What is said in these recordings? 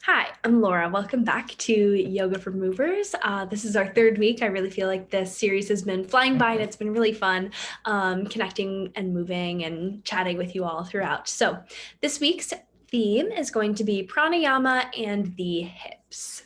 Hi, I'm Laura. Welcome back to Yoga for Movers. This is our third week. I really feel like this series has been flying by and it's been really fun connecting and moving and chatting with you all throughout. So, this week's theme is going to be pranayama and the hips.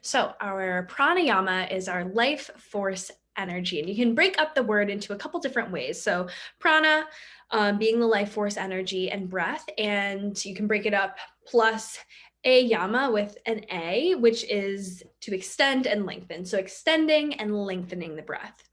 So, our pranayama is our life force energy, and you can break up the word into a couple different ways. So, prana being the life force energy and breath, and you can break it up plus a yama with an A, which is to extend and lengthen. So, extending and lengthening the breath.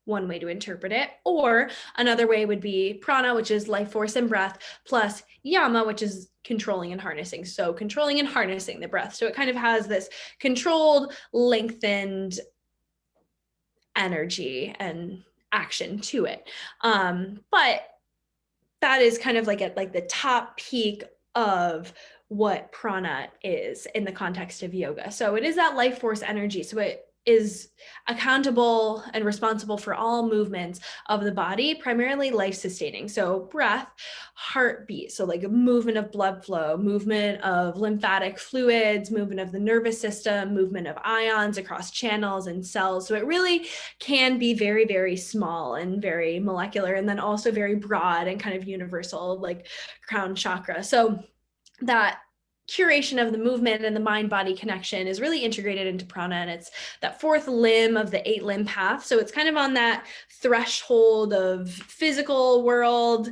One way to interpret it. Or another way would be prana, which is life force and breath, plus yama, which is controlling and harnessing. So controlling and harnessing the breath. So it kind of has this controlled, lengthened energy and action to it. But that is kind of like at like the top peak of what prana is in the context of yoga. So it is that life force energy. So it is accountable and responsible for all movements of the body, primarily life sustaining. So breath, heartbeat, so like a movement of blood flow, movement of lymphatic fluids, movement of the nervous system, movement of ions across channels and cells. So it really can be very, very small and very molecular, and then also very broad and kind of universal, like crown chakra. So that curation of the movement and the mind body connection is really integrated into prana, and it's that fourth limb of the 8 limb path. So it's kind of on that threshold of physical world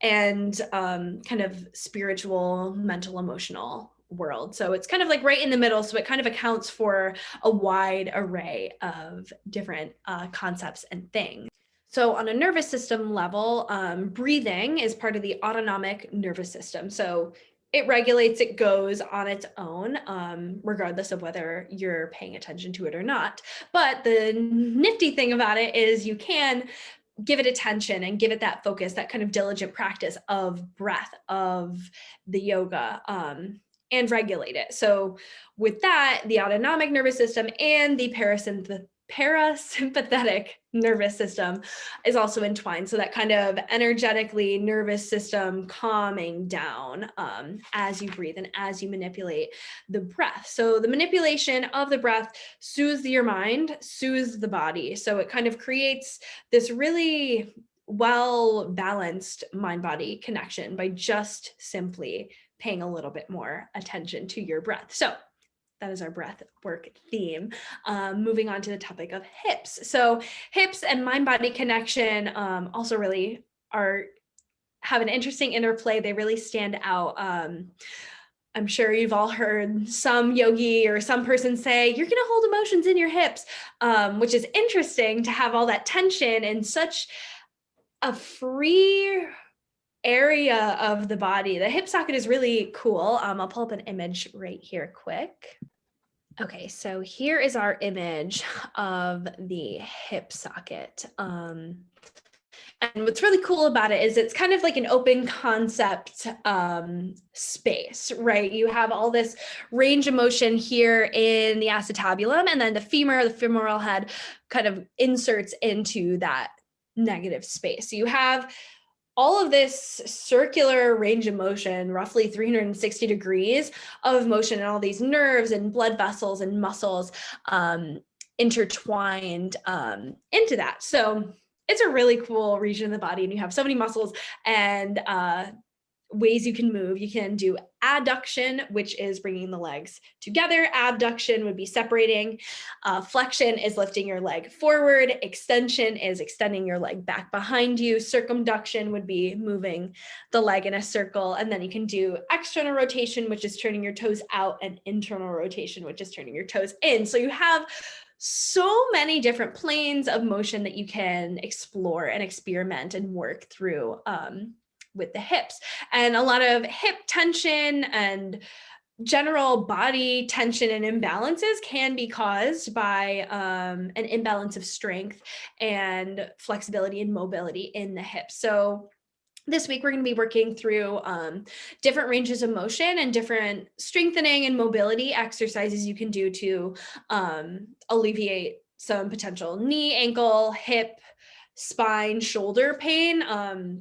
and kind of spiritual, mental, emotional world. So it's kind of like right in the middle. So it kind of accounts for a wide array of different concepts and things. So on a nervous system level, breathing is part of the autonomic nervous system. So it regulates, it goes on its own, regardless of whether you're paying attention to it or not. But the nifty thing about it is you can give it attention and give it that focus, that kind of diligent practice of breath, of the yoga, and regulate it. So with that, the autonomic nervous system and the parasympathetic nervous system is also entwined. So that kind of energetically nervous system calming down as you breathe and as you manipulate the breath. So the manipulation of the breath soothes your mind, soothes the body. So it kind of creates this really well balanced mind body connection by just simply paying a little bit more attention to your breath. So that is our breath work theme. Moving on to the topic of hips. So hips and mind body connection also really have an interesting interplay. They really stand out. I'm sure you've all heard some yogi or some person say, you're going to hold emotions in your hips, which is interesting to have all that tension in such a free area of the body. The hip socket is really cool. I'll pull up an image right here quick. Okay, so here is our image of the hip socket. And what's really cool about it is it's kind of like an open concept space, right? You have all this range of motion here in the acetabulum, and then the femoral head kind of inserts into that negative space. So you have all of this circular range of motion, roughly 360 degrees of motion, and all these nerves and blood vessels and muscles intertwined into that. So it's a really cool region of the body, and you have so many muscles and ways you can move. You can do adduction, which is bringing the legs together. Abduction would be separating. Flexion is lifting your leg forward. Extension is extending your leg back behind you. Circumduction would be moving the leg in a circle. And then you can do external rotation, which is turning your toes out, and internal rotation, which is turning your toes in. So you have so many different planes of motion that you can explore and experiment and work through with the hips. And a lot of hip tension and general body tension and imbalances can be caused by an imbalance of strength and flexibility and mobility in the hips. So this week, we're going to be working through different ranges of motion and different strengthening and mobility exercises you can do to alleviate some potential knee, ankle, hip spine, shoulder pain,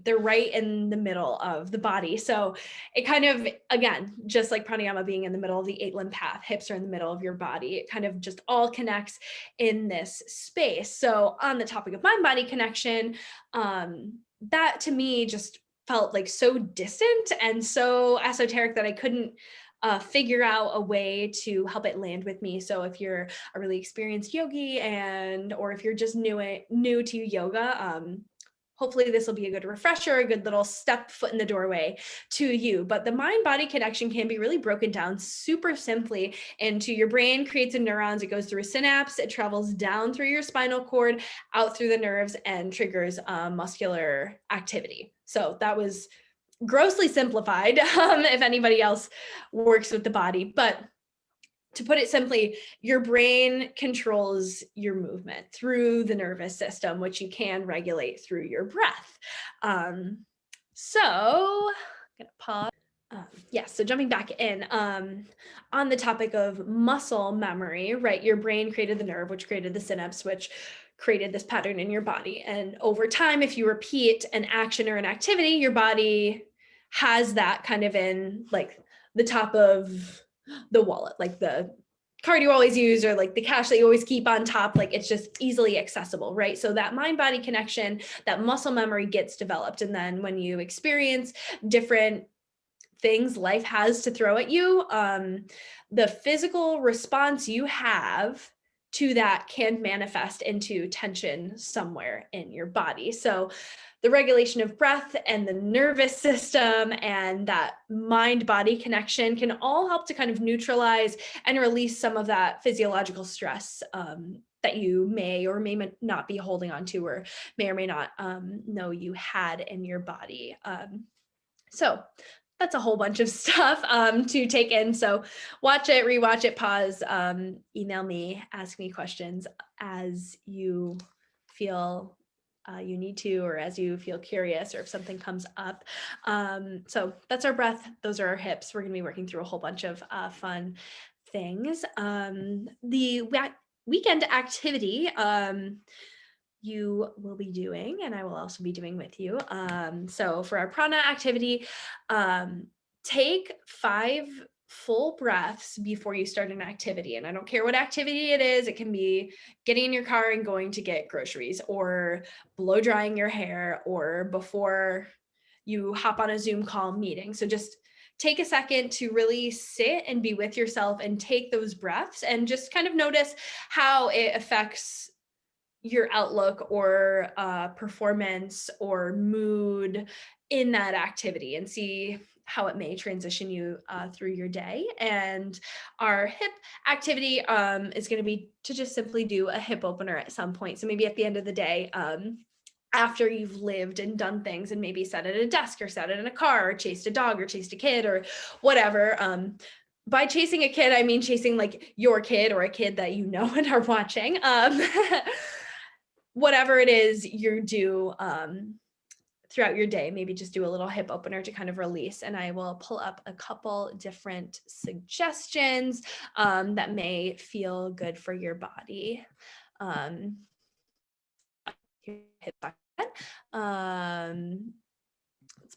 they're right in the middle of the body. So it kind of, again, just like pranayama being in the middle of the 8-limb path, hips are in the middle of your body. It kind of just all connects in this space. So on the topic of mind body connection, that to me just felt like so distant and so esoteric that I couldn't figure out a way to help it land with me. So if you're a really experienced yogi or if you're just new to yoga, hopefully this will be a good refresher, a good little foot in the doorway to you. But the mind body connection can be really broken down super simply into your brain creates a neurons, it goes through a synapse, it travels down through your spinal cord, out through the nerves, and triggers muscular activity. So that was grossly simplified if anybody else works with the body. But to put it simply, your brain controls your movement through the nervous system, which you can regulate through your breath. So I'm gonna pause. So jumping back in, on the topic of muscle memory, right? Your brain created the nerve, which created the synapse, which created this pattern in your body. And over time, if you repeat an action or an activity, your body has that kind of in like the top of the wallet, like the card you always use or like the cash that you always keep on top, like it's just easily accessible, right? So that mind body connection, that muscle memory gets developed. And then when you experience different things life has to throw at you, the physical response you have to that can manifest into tension somewhere in your body. So the regulation of breath and the nervous system and that mind body connection can all help to kind of neutralize and release some of that physiological stress that you may or may not be holding on to or may not know you had in your body. So that's a whole bunch of stuff to take in. So watch it, rewatch it, pause, email me, ask me questions as you feel you need to, or as you feel curious, or if something comes up. So that's our breath. Those are our hips. We're going to be working through a whole bunch of fun things. The weekend activity, you will be doing, and I will also be doing with you. So for our prana activity, take 5 full breaths before you start an activity. And I don't care what activity it is. It can be getting in your car and going to get groceries, or blow drying your hair, or before you hop on a Zoom call meeting. So just take a second to really sit and be with yourself and take those breaths and just kind of notice how it affects your outlook or performance or mood in that activity, and see how it may transition you through your day. And our hip activity is going to be to just simply do a hip opener at some point. So maybe at the end of the day, after you've lived and done things, and maybe sat at a desk or sat in a car or chased a dog or chased a kid or whatever. By chasing a kid, I mean chasing like your kid or a kid that you know and are watching. Whatever it is you do throughout your day, maybe just do a little hip opener to kind of release. And I will pull up a couple different suggestions that may feel good for your body. Let's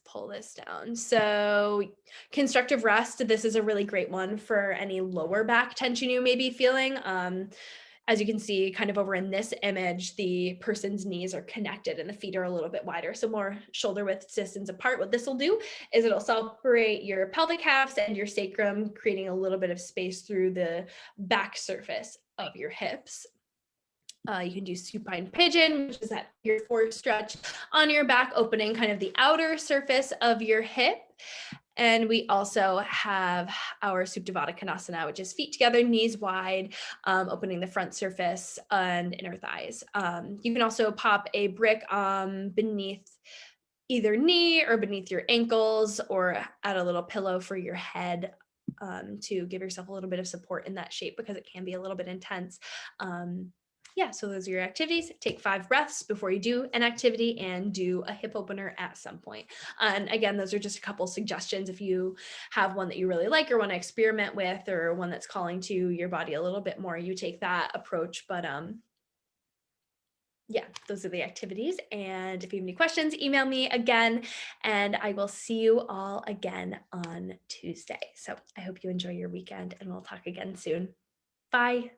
pull this down. So constructive rest, this is a really great one for any lower back tension you may be feeling. As you can see kind of over in this image, the person's knees are connected and the feet are a little bit wider, so more shoulder width distance apart. What this will do is it'll separate your pelvic halves and your sacrum, creating a little bit of space through the back surface of your hips. You can do supine pigeon, which is that your forward stretch on your back, opening kind of the outer surface of your hip. And we also have our Supta Konasana, which is feet together, knees wide, opening the front surface and inner thighs. You can also pop a brick beneath either knee or beneath your ankles, or add a little pillow for your head to give yourself a little bit of support in that shape, because it can be a little bit intense. So those are your activities. Take 5 breaths before you do an activity, and do a hip opener at some point. And again, those are just a couple suggestions. If you have one that you really like or want to experiment with, or one that's calling to your body a little bit more, you take that approach. But Yeah, those are the activities. And if you have any questions, email me again, and I will see you all again on Tuesday. So I hope you enjoy your weekend, and we'll talk again soon. Bye.